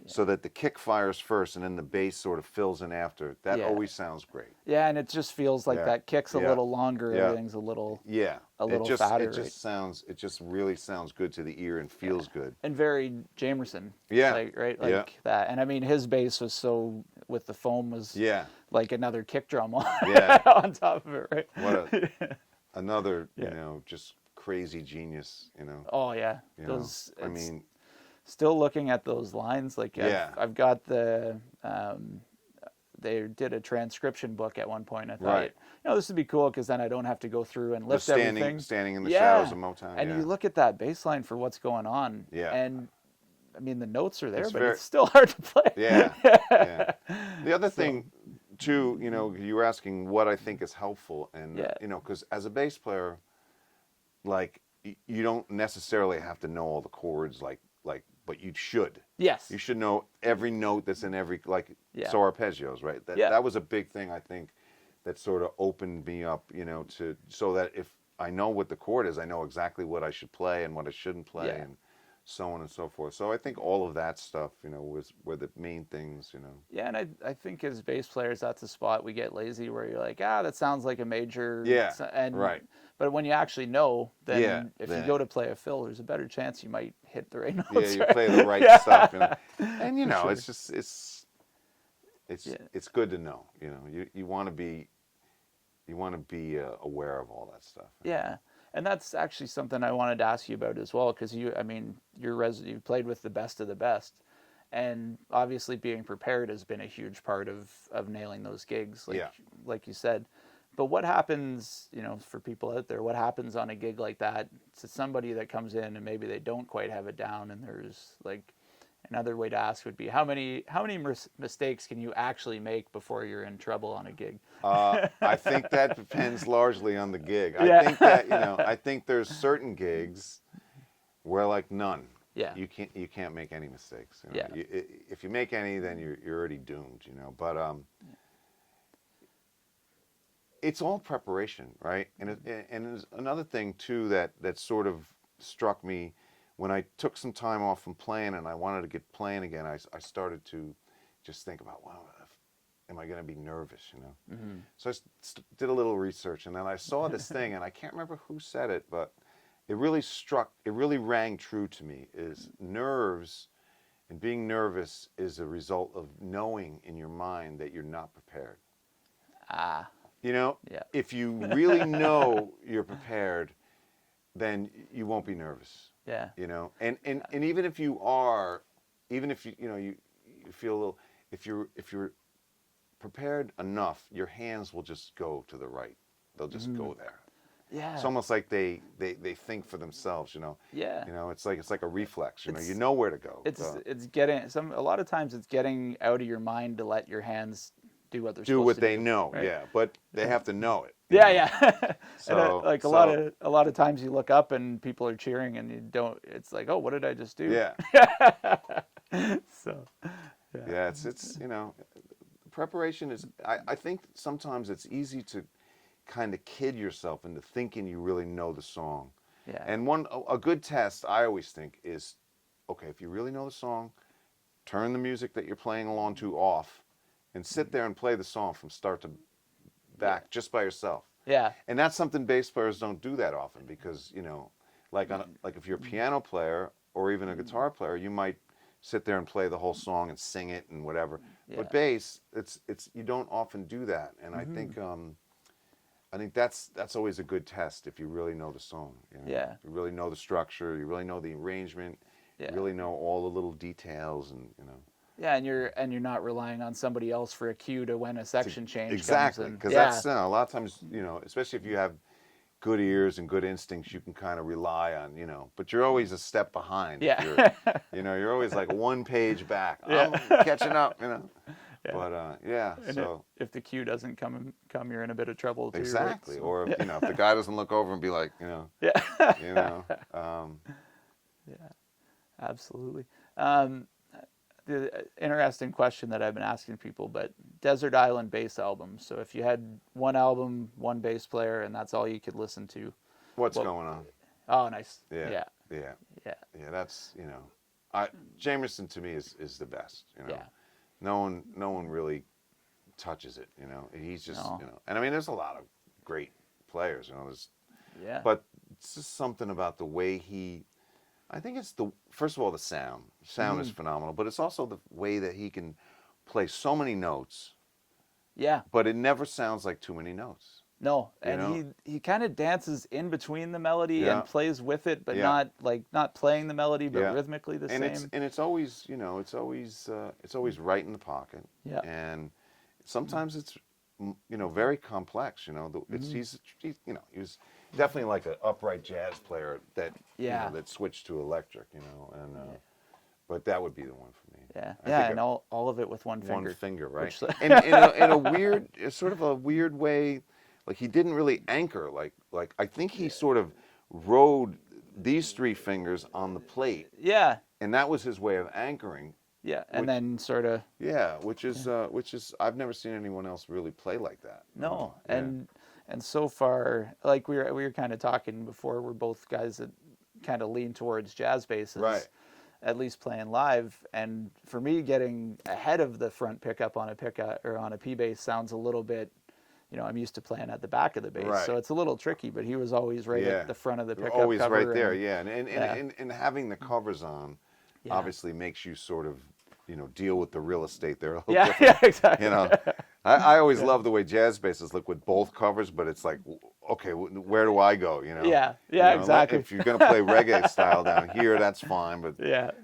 so that the kick fires first and then the bass sort of fills in after, that always sounds great. Yeah, and it just feels like that kick's a little longer, everything's a little fatter. It just really sounds good to the ear and feels good. And very Jamerson. Yeah. Like that. And I mean, his bass was so, with the foam, was like another kick drum on, on top of it, right? What another, just crazy genius, Oh, yeah. I mean, still looking at those lines, like I've got the they did a transcription book at one point. I thought, this would be cool because then I don't have to go through and lift everything. Standing in the shadows of Motown. And you look at that bass line for what's going on. Yeah. And I mean, the notes are there, but it's still hard to play. Yeah. The other thing, too, you were asking what I think is helpful, and because as a bass player, like you don't necessarily have to know all the chords, but you should. Yes. You should know every note that's in every, so arpeggios, right? That was a big thing, I think, that sort of opened me up, so that if I know what the chord is, I know exactly what I should play and what I shouldn't play, and so on and so forth. So I think all of that stuff, were the main things, Yeah, and I think as bass players, that's a spot we get lazy where you're like, that sounds like a major. Yeah, right. But when you actually know, then if you go to play a fill, there's a better chance you might hit the right notes. Yeah, you play the right stuff, and it's just it's good to know. You want to be aware of all that stuff. Yeah, and that's actually something I wanted to ask you about as well, because you played with the best of the best, and obviously being prepared has been a huge part of nailing those gigs, like you said. But what happens, for people out there, what happens on a gig like that to somebody that comes in and maybe they don't quite have it down, and there's another way to ask would be how many mistakes can you actually make before you're in trouble on a gig? I think that depends largely on the gig. I think that I think there's certain gigs where none. Yeah. You can't make any mistakes. If you make any, then you're already doomed. But it's all preparation, right? And there's another thing too that sort of struck me when I took some time off from playing and I wanted to get playing again. I started to just think about, wow, am I going to be nervous? Mm-hmm. So I did a little research, and then I saw this thing, and I can't remember who said it, but it really rang true to me. Is nerves and being nervous is a result of knowing in your mind that you're not prepared. If you really know you're prepared, then you won't be nervous. Yeah. And even if you are, even if you feel a little, if you're prepared enough, your hands will just go to the right. They'll just go there. Yeah. It's almost like they think for themselves, Yeah. It's like a reflex, you know where to go. It's getting a lot of times it's getting out of your mind to let your hands do what they're supposed to do. Do what they know, right? yeah, but they have to know it. Yeah. So and, a lot of times you look up and people are cheering and you don't. It's like, oh, what did I just do? Yeah. So. Yeah, it's preparation is. I think sometimes it's easy to kind of kid yourself into thinking you really know the song. Yeah. And a good test I always think is, okay, if you really know the song, turn the music that you're playing along to off, and sit there and play the song from start to back just by yourself. Yeah. And that's something bass players don't do that often because like if you're a piano player or even a guitar player, you might sit there and play the whole song and sing it and whatever. Yeah. But bass, it's you don't often do that, and I think that's always a good test if you really know the song. Yeah. You really know the structure, you really know the arrangement, you really know all the little details, and Yeah, and you're not relying on somebody else for a cue to when a section change exactly, comes. Because that's a lot of times, especially if you have good ears and good instincts, you can kind of rely on, but you're always a step behind. Yeah. You're always like one page back. Yeah. I'm catching up, Yeah. But And so if the cue doesn't come, you're in a bit of trouble too. exactly. Right? So, or if the guy doesn't look over and be like, Yeah. Yeah, absolutely. The interesting question that I've been asking people, but desert island bass albums. So if you had one album, one bass player, and that's all you could listen to, what's going on? Oh, nice. Yeah. That's Jamerson to me is the best. Yeah. No one really touches it. He's just and I mean there's a lot of great players. But it's just something about the way he. I think it's first of all the sound. Sound is phenomenal, but it's also the way that he can play so many notes. Yeah. But it never sounds like too many notes. No, and he kind of dances in between the melody and plays with it, but not playing the melody, but rhythmically the same. It's always it's always right in the pocket. Yeah. And sometimes it's very complex. He was definitely like an upright jazz player that that switched to electric. But that would be the one for me. Yeah, and all of it with one finger. One finger, right? And in a weird, sort of a weird way, like he didn't really anchor. Like I think he sort of rode these three fingers on the plate. Yeah. And that was his way of anchoring. Yeah, and then sort of. Yeah, which is I've never seen anyone else really play like that. No, and so far, like we were kind of talking before, we're both guys that kind of lean towards jazz basses. Right. At least playing live, and for me, getting ahead of the front pickup on a pickup or on a P bass sounds a little bit. I'm used to playing at the back of the bass, so it's a little tricky. But he was always right at the front of the pickup. Always cover right there, and having the covers on Yeah. obviously makes you sort of, deal with the real estate there a little Yeah, different. yeah, exactly. I always love the way jazz basses look with both covers, but it's like, okay, where do I go? Yeah, exactly. If you're going to play reggae style down here, that's fine, but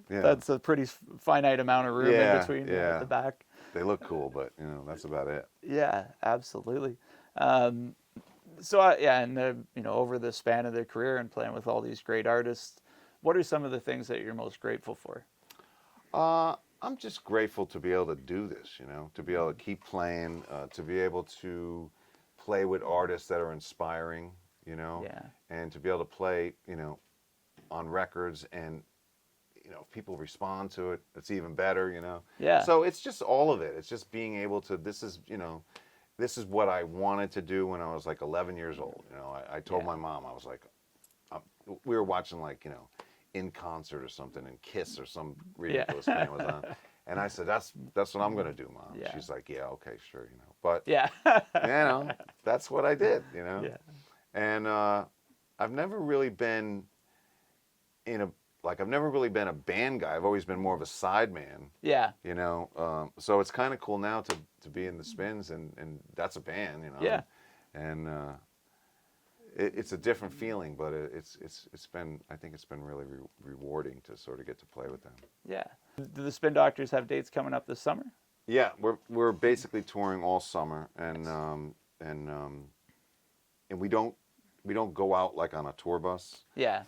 that's a pretty finite amount of room in between at the back. They look cool, but that's about it. Yeah, absolutely. So over the span of their career and playing with all these great artists, what are some of the things that you're most grateful for? I'm just grateful to be able to do this, to be able to keep playing, to be able to play with artists that are inspiring, and to be able to play, on records, and if people respond to it, it's even better, Yeah. So it's just all of it. It's just being able to. This is what I wanted to do when I was like 11 years old. I told my mom, I was like, we were watching like In Concert or something, and Kiss or some ridiculous thing was on. And I said, that's what I'm going to do, Mom. Yeah. She's like, yeah, okay, sure, But, Yeah. that's what I did, Yeah. And I've never really been I've never really been a band guy. I've always been more of a side man. Yeah. So it's kind of cool now to be in the Spins, and that's a band, Yeah. And it's a different feeling, but it's been, I think it's been really rewarding to sort of get to play with them. Yeah. Do the Spin Doctors have dates coming up this summer? Yeah, we're basically touring all summer, and we don't go out like on a tour bus. Yeah.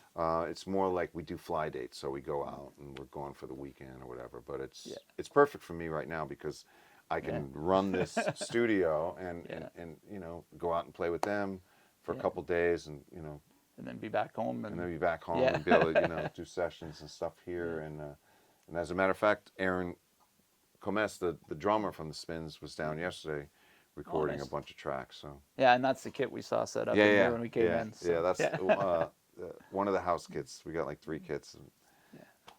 It's more like we do fly dates, so we go out and we're going for the weekend or whatever. But it's perfect for me right now because I can run this studio and you know, go out and play with them for a couple days, and you know, and then be back home and then be back home and be able to, you know, do sessions and stuff here. And as a matter of fact, Aaron Comes, the drummer from the Spins, was down yesterday recording a bunch of tracks. So and that's the kit we saw set up in here when we came in. So. Yeah, that's one of the house kits. We got like 3 kits. And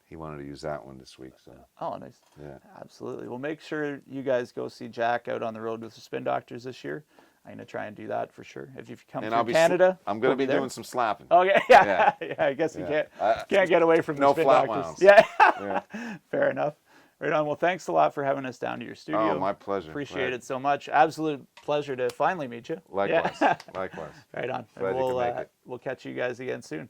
he wanted to use that one this week. So nice. Yeah, absolutely. Well, make sure you guys go see Jack out on the road with the Spin Doctors this year. I'm gonna try and do that for sure. If you come through Canada, I'm gonna be doing some slapping. Okay, yeah. I guess you can't get away from the Spin Doctors. Wounds. Yeah, fair enough. Right on. Well, thanks a lot for having us down to your studio. Oh, my pleasure. Appreciate it so much. Absolute pleasure to finally meet you. Likewise. Likewise. Right on. Glad you could make it. We'll catch you guys again soon.